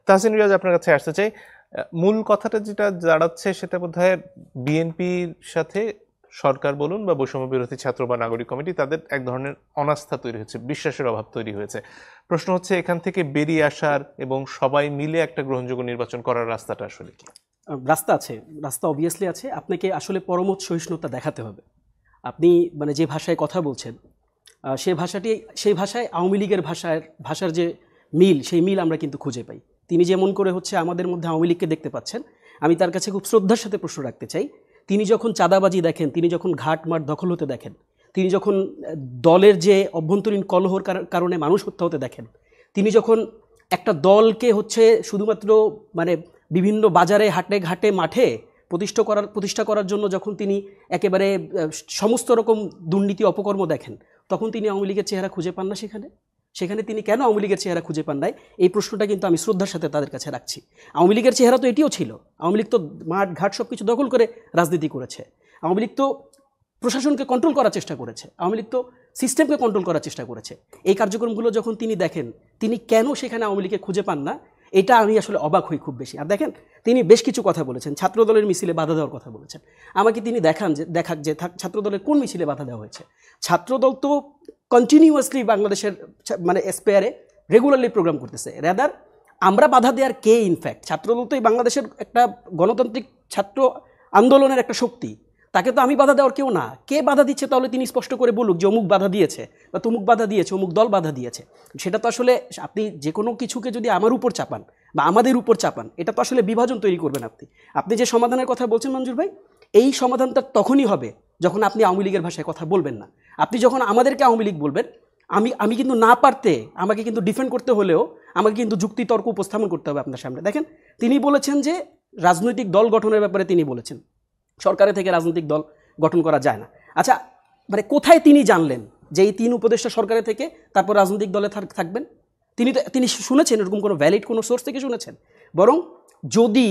তাহসিন রিয়াজ, আপনার কাছে আসতে চাই। মূল কথাটা যেটা দাঁড়াচ্ছে সেটা বোধহয় বিএনপির সাথে সরকার বলুন বা বৈষম্য বিরোধী ছাত্র বা নাগরিক কমিটি, তাদের এক ধরনের অনাস্থা তৈরি হচ্ছে, বিশ্বাসের অভাব তৈরি হয়েছে। প্রশ্ন হচ্ছে এখান থেকে বেরিয়ে আসার এবং সবাই মিলে একটা গ্রহণযোগ্য নির্বাচন করার রাস্তাটা আসলে কি? রাস্তা আছে, রাস্তা অবভিয়াসলি আছে। আপনাকে আসলে পরমত সহিষ্ণুতা দেখাতে হবে। আপনি মানে যে ভাষায় কথা বলছেন সেই ভাষায় আওয়ামী লীগের ভাষার যে মিল, সেই মিল আমরা কিন্তু খুঁজে পাই। তিনি যেমন করে হচ্ছে আমাদের মধ্যে আওয়ামী লীগকে দেখতে পাচ্ছেন, আমি তার কাছে খুব শ্রদ্ধার সাথে প্রশ্ন রাখতে চাই। তিনি যখন চাঁদাবাজি দেখেন, তিনি যখন ঘাট মাঠ দখল হতে দেখেন, তিনি যখন দলের যে অভ্যন্তরীণ কলহর কারণে মানুষ হত্যা হতে দেখেন, তিনি যখন একটা দলকে হচ্ছে শুধুমাত্র মানে বিভিন্ন বাজারে হাটে ঘাটে মাঠে প্রতিষ্ঠা করার জন্য যখন তিনি একেবারে সমস্ত রকম দুর্নীতি অপকর্ম দেখেন, তখন তিনি আওয়ামী লীগের চেহারা খুঁজে পান না। সেখানে তিনি কেন আওয়ামী লীগের চেহারা খুঁজে পান নাই, এই প্রশ্নটা কিন্তু আমি শ্রদ্ধার সাথে তাদের কাছে রাখছি। আওয়ামী লীগের চেহারা তো এটিও ছিল। আওয়ামী লীগ তো মাঠ ঘাট সব কিছু দখল করে রাজনীতি করেছে। আওয়ামী লীগ তো প্রশাসনকে কন্ট্রোল করার চেষ্টা করেছে। আওয়ামী লীগ তো সিস্টেমকে কন্ট্রোল করার চেষ্টা করেছে। এই কার্যক্রমগুলো যখন তিনি দেখেন, তিনি কেন সেখানে আওয়ামী লীগকে খুঁজে পান না, এটা আমি আসলে অবাক হই খুব বেশি। আর দেখেন, তিনি বেশ কিছু কথা বলেছেন, ছাত্রদলের মিছিলে বাধা দেওয়ার কথা বলেছেন। আমাকে তিনি দেখাক যে ছাত্রদলের কোন মিছিলে বাধা দেওয়া হয়েছে। ছাত্রদল তো কন্টিনিউয়াসলি বাংলাদেশের মানে এসপিআরে রেগুলারলি প্রোগ্রাম করতেছে। রেদার আমরা বাধা দেওয়ার কে? ইনফ্যাক্ট ছাত্রদল তো এই বাংলাদেশের একটা গণতান্ত্রিক ছাত্র আন্দোলনের একটা শক্তি, তাকে তো আমি বাধা দেওয়ার কেউ না। কে বাধা দিচ্ছে তাহলে তিনি স্পষ্ট করে বলুক যে অমুক বাধা দিয়েছে বা তমুক বাধা দিয়েছে, অমুক দল বাধা দিয়েছে। সেটা তো আসলে আপনি যে কোনো কিছুকে যদি আমার উপর চাপান বা আমাদের উপর চাপান, এটা তো আসলে বিভাজন তৈরি করবেন। আপনি যে সমাধানের কথা বলছেন মঞ্জুর ভাই, এই সমাধানটা তখনই হবে যখন আপনি আওয়ামী লীগের ভাষায় কথা বলবেন না। আপনি যখন আমাদেরকে আওয়ামী লীগ বলবেন, আমি কিন্তু না পারতে আমাকে কিন্তু ডিফেন্ড করতে হলেও আমাকে কিন্তু যুক্তি তর্ক উপস্থাপন করতে হবে আপনার সামনে। দেখেন, তিনি বলেছেন যে রাজনৈতিক দল গঠনের ব্যাপারে তিনি বলেছেন সরকারের থেকে রাজনৈতিক দল গঠন করা যায় না। আচ্ছা, মানে কোথায় তিনি জানলেন যে এই 3 উপদেষ্টা সরকারের থেকে তারপর রাজনৈতিক দলে থাকবেন? তিনি শুনেছেন এরকম কোনো ভ্যালিড কোনো সোর্স থেকে শুনেছেন? বরং যদি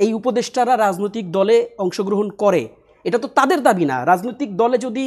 এই উপদেষ্টারা রাজনৈতিক দলে অংশগ্রহণ করে, এটা তো তাদের দাবি না। রাজনৈতিক দলে যদি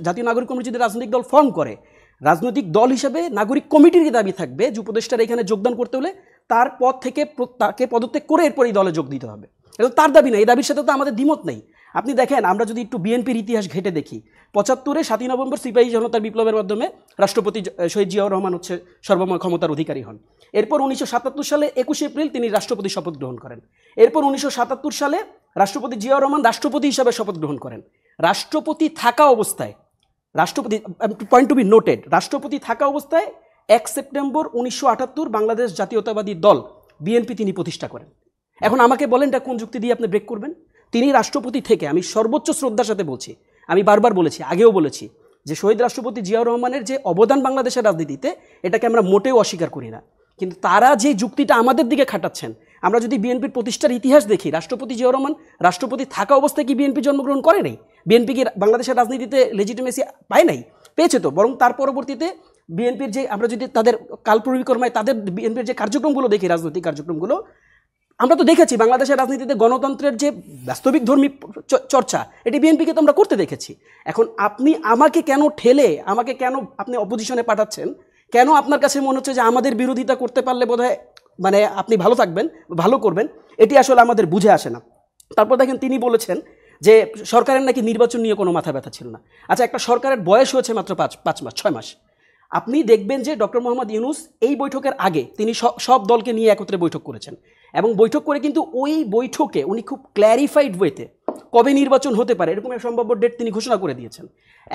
জাতীয় নাগরিক কমিটি যদি রাজনৈতিক দল ফর্ম করে, রাজনৈতিক দল হিসেবে নাগরিক কমিটির দাবি থাকবে যে উপদেষ্টারা এখানে যোগদান করতে হলে তার পদ থেকে তাকে পদত্যাগ করে এরপর এই দলে যোগ দিতে হবে। এটা তার দাবি না। এই দাবির সাথে তো আমাদের দ্বিমত নেই। আপনি দেখেন, আমরা যদি একটু বিএনপির ইতিহাস ঘেটে দেখি, 75-এ 7ই নভেম্বর সিপাহী জনতার বিপ্লবের মাধ্যমে রাষ্ট্রপতি শহীদ জিয়াউর রহমান হচ্ছে সর্বময় ক্ষমতার অধিকারী হন। এরপর 1977 সালে 21 এপ্রিল তিনি রাষ্ট্রপতি শপথ গ্রহণ করেন। এরপর 1977 সালে রাষ্ট্রপতি জিয়াউর রহমান রাষ্ট্রপতি হিসাবে শপথ গ্রহণ করেন। রাষ্ট্রপতি থাকা অবস্থায়, পয়েন্ট টু বি নোটেড, রাষ্ট্রপতি থাকা অবস্থায় 1 সেপ্টেম্বর 1978 বাংলাদেশ জাতীয়তাবাদী দল বিএনপি তিনি প্রতিষ্ঠা করেন। এখন আমাকে বলেন, এটা কোন যুক্তি দিয়ে আপনি ব্রেক করবেন? তিনি রাষ্ট্রপতি থেকে, আমি সর্বোচ্চ শ্রদ্ধার সাথে বলছি, আমি বারবার বলেছি, আগেও বলেছি যে শহীদ রাষ্ট্রপতি জিয়াউর রহমানের যে অবদান বাংলাদেশের রাজনীতিতে, এটাকে আমরা মোটেও অস্বীকার করি না। কিন্তু তারা যে যুক্তিটা আমাদের দিকে খাটাচ্ছেন, আমরা যদি বিএনপির প্রতিষ্ঠার ইতিহাস দেখি, রাষ্ট্রপতি জিয়াউর রহমান রাষ্ট্রপতি থাকা অবস্থায় কি বিএনপি জন্মগ্রহণ করে নাই? বিএনপি কি বাংলাদেশের রাজনীতিতে লেজিটিমেসি পায় নাই? পেয়েছে তো। বরং তার পরবর্তীতে বিএনপির যে, আমরা যদি তাদের কালপরিক্রমায় তাদের বিএনপির যে কার্যক্রমগুলো দেখি, রাজনৈতিক কার্যক্রমগুলো, আমরা তো দেখেছি বাংলাদেশের রাজনীতিতে গণতন্ত্রের যে বাস্তবিক ধর্মী চর্চা, এটি বিএনপিকে তো আমরা করতে দেখেছি। এখন আপনি আমাকে কেন আপনি অপোজিশনে পাঠাচ্ছেন? কেন আপনার কাছে মনে হচ্ছে যে আমাদের বিরোধিতা করতে পারলে বোধহয় মানে আপনি ভালো থাকবেন, ভালো করবেন? এটি আসলে আমাদের বুঝে আসে না। তারপর দেখেন, তিনি বলেছেন যে সরকারের নাকি নির্বাচন নিয়ে কোনো মাথা ব্যথা ছিল না। আচ্ছা, একটা সরকারের বয়স হয়েছে মাত্র 6 মাস। আপনি দেখবেন যে ডক্টর মোহাম্মদ ইউনূস এই বৈঠকের আগে তিনি সব দলকে নিয়ে একত্রে বৈঠক করেছেন, এবং বৈঠক করে কিন্তু ওই বৈঠকে উনি খুব ক্ল্যারিফাইড ওয়েতে কবে নির্বাচন হতে পারে এরকম একটা সম্ভাব্য ডেট তিনি ঘোষণা করে দিয়েছেন।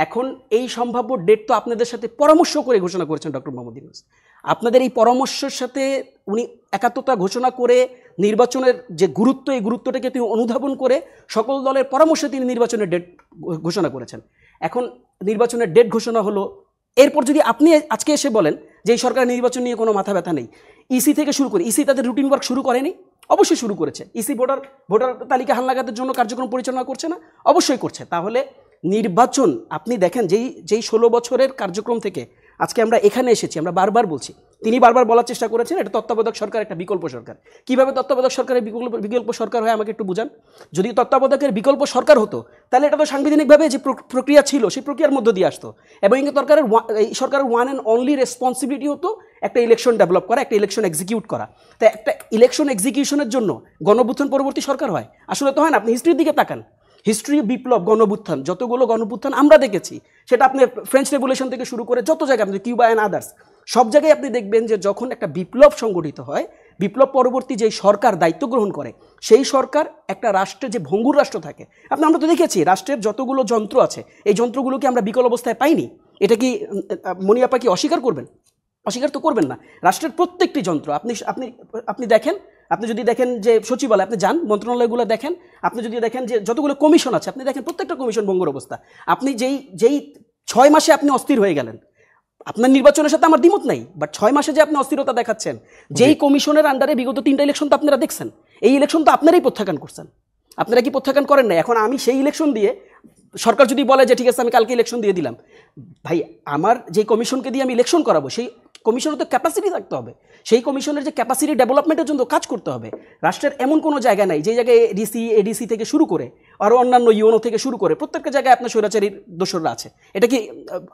এখন এই সম্ভাব্য ডেট তো আপনাদের সাথে পরামর্শ করে ঘোষণা করেছেন ডক্টর মোহাম্মদ ইউনূস। আপনাদের এই পরামর্শের সাথে উনি একাত্মতা ঘোষণা করে নির্বাচনের যে গুরুত্ব, এই গুরুত্বটাকে তিনি অনুধাবন করে সকল দলের পরামর্শে তিনি নির্বাচনের ডেট ঘোষণা করেছেন। এখন নির্বাচনের ডেট ঘোষণা হলো, এরপর যদি আপনি আজকে এসে বলেন যে এই সরকার নির্বাচন নিয়ে কোনো মাথা ব্যথা নেই, ইসি থেকে শুরু করে, ইসি তাদের রুটিন ওয়ার্ক শুরু করেনি? অবশ্যই শুরু করেছে। ইসি ভোটার তালিকা হালনাগাদের জন্য কার্যক্রম পরিচালনা করছে না? অবশ্যই করছে। তাহলে নির্বাচন আপনি দেখেন, যেই 16 বছরের কার্যক্রম থেকে আজকে আমরা এখানে এসেছি, আমরা বারবার বলছি, তিনি বারবার বলার চেষ্টা করেছেন এটা তত্ত্বাবধায়ক সরকার, একটা বিকল্প সরকার। কীভাবে তত্ত্বাবধায়ক সরকারের বিকল্প সরকার হয় আমাকে একটু বুঝান। যদি তত্ত্বাবধায়কের বিকল্প সরকার হতো, তাহলে এটা তো সাংবিধানিকভাবে যে প্রক্রিয়া ছিল সেই প্রক্রিয়ার মধ্য দিয়ে আসতো, এবং এই সরকারের ওয়ান অ্যান্ড অনলি রেসপন্সিবিলিটি হতো একটা ইলেকশন ডেভেলপ করা, একটা ইলেকশন এক্সিকিউট করা। তাই একটা ইলেকশন এক্সিকিউশনের জন্য গণঅভ্যুত্থান পরবর্তী সরকার হয়? আসলে তো হয় না। আপনি হিস্ট্রির দিকে তাকান, হিস্ট্রি, বিপ্লব, গণঅভ্যুত্থান, যতগুলো গণঅভ্যুত্থান আমরা দেখেছি, সেটা আপনি ফ্রেঞ্চ রেভলিউশন থেকে শুরু করে যত জায়গায়, আপনি কিউবা অ্যান্ড আদার্স, সব জায়গায় আপনি দেখবেন যে যখন একটা বিপ্লব সংগঠিত হয়, বিপ্লব পরবর্তী যেই সরকার দায়িত্ব গ্রহণ করে, সেই সরকার একটা রাষ্ট্রে যে ভঙ্গুর রাষ্ট্র থাকে, আমরা তো দেখেছি রাষ্ট্রের যতগুলো যন্ত্র আছে, এই যন্ত্রগুলোকে আমরা বিকল অবস্থায় পাইনি। এটা কি মনিয়াপা কি অস্বীকার করবেন? অস্বীকার তো করবেন না। রাষ্ট্রের প্রত্যেকটি যন্ত্র আপনি আপনি আপনি দেখেন, আপনি যদি দেখেন যে সচিবালয়, আপনি যান মন্ত্রণালয়গুলো দেখেন, আপনি যদি দেখেন যে যতগুলো কমিশন আছে, আপনি দেখেন প্রত্যেকটা কমিশন ভঙ্গুর অবস্থা। আপনি যেই 6 মাসে আপনি অস্থির হয়ে গেলেন, আপনার নির্বাচনের সাথে আমার দ্বিমত নাই, বাট 6 মাসে যে আপনি অস্থিরতা দেখাচ্ছেন, যেই কমিশনের আন্ডারে বিগত 3টা ইলেকশন তো আপনারা দেখছেন, এই ইলেকশন তো আপনারাই প্রত্যাখ্যান করছেন। আপনারা কি প্রত্যাখ্যান করেন না? এখন আমি সেই ইলেকশন দিয়ে, সরকার যদি বলে যে ঠিক আছে আমি কালকে ইলেকশন দিয়ে দিলাম, ভাই আমার যে কমিশনকে দিয়ে আমি ইলেকশন করাবো, সেই কমিশনের তো ক্যাপাসিটি থাকতে হবে। সেই কমিশনের যে ক্যাপাসিটি ডেভেলপমেন্টের জন্য কাজ করতে হবে। রাষ্ট্রের এমন কোনো জায়গা নাই যে জায়গায় ডিসি, এডিসি থেকে শুরু করে আরও অন্যান্য ইউনো থেকে শুরু করে প্রত্যেকটা জায়গায় আপনার স্বৈরাচারীর দোসররা আছে। এটা কি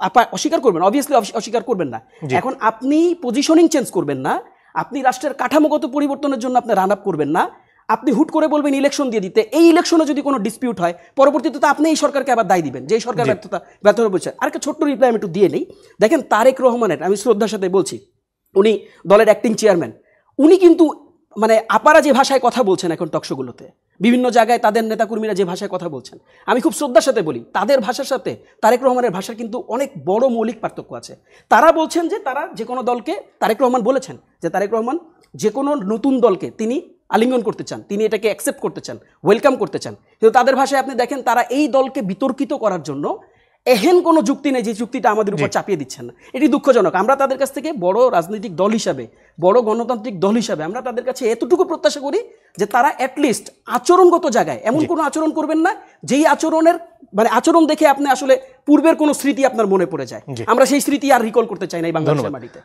আপা অস্বীকার করবেন? অবভিয়াসলি অস্বীকার করবেন না। এখন আপনি পজিশনিং চেঞ্জ করবেন না, আপনি রাষ্ট্রের কাঠামোগত পরিবর্তনের জন্য আপনি রান আপ করবেন না, আপনি হুট করে বলবেন ইলেকশন দিয়ে দিতে। এই ইলেকশনে যদি কোনো ডিসপিউট হয়, পরবর্তীতে তো আপনি এই সরকারকে আবার দায় দিবেন যে এই সরকার ব্যর্থতা বলছে। আরেকটা ছোট্ট রিপ্লাই আমি একটু দিয়ে নেই। দেখেন তারেক রহমানের, আমি শ্রদ্ধার সাথে বলছি, উনি দলের অ্যাক্টিং চেয়ারম্যান, উনি কিন্তু মানে আপারা যে ভাষায় কথা বলছেন এখন টকশোগুলোতে, বিভিন্ন জায়গায় তাদের নেতাকর্মীরা যে ভাষায় কথা বলছেন, আমি খুব শ্রদ্ধার সাথে বলি, তাদের ভাষার সাথে তারেক রহমানের ভাষার কিন্তু অনেক বড় মৌলিক পার্থক্য আছে। তারা বলছেন যে তারা যে কোনো দলকে, তারেক রহমান বলেছেন যে তারেক রহমান যে কোনো নতুন দলকে তিনি আলিঙ্গন করতে চান, তিনি এটাকে অ্যাকসেপ্ট করতে চান, ওয়েলকাম করতে চান। কিন্তু তাদের ভাষায় আপনি দেখেন তারা এই দলকে বিতর্কিত করার জন্য এহেন কোনো যুক্তি নেই যে যুক্তিটা আমাদের উপর চাপিয়ে দিচ্ছেন না। এটি দুঃখজনক। আমরা তাদের কাছ থেকে বড় রাজনৈতিক দল হিসাবে, বড় গণতান্ত্রিক দল হিসাবে আমরা তাদের কাছে এতটুকু প্রত্যাশা করি যে তারা অ্যাটলিস্ট আচরণগত জায়গায় এমন কোনো আচরণ করবেন না যেই আচরণের মানে আচরণ দেখে আপনি আসলে পূর্বের কোনো স্মৃতি আপনার মনে পড়ে যায়। আমরা সেই স্মৃতি আর রিকল করতে চাই না এই বাংলাদেশের মাটিতে।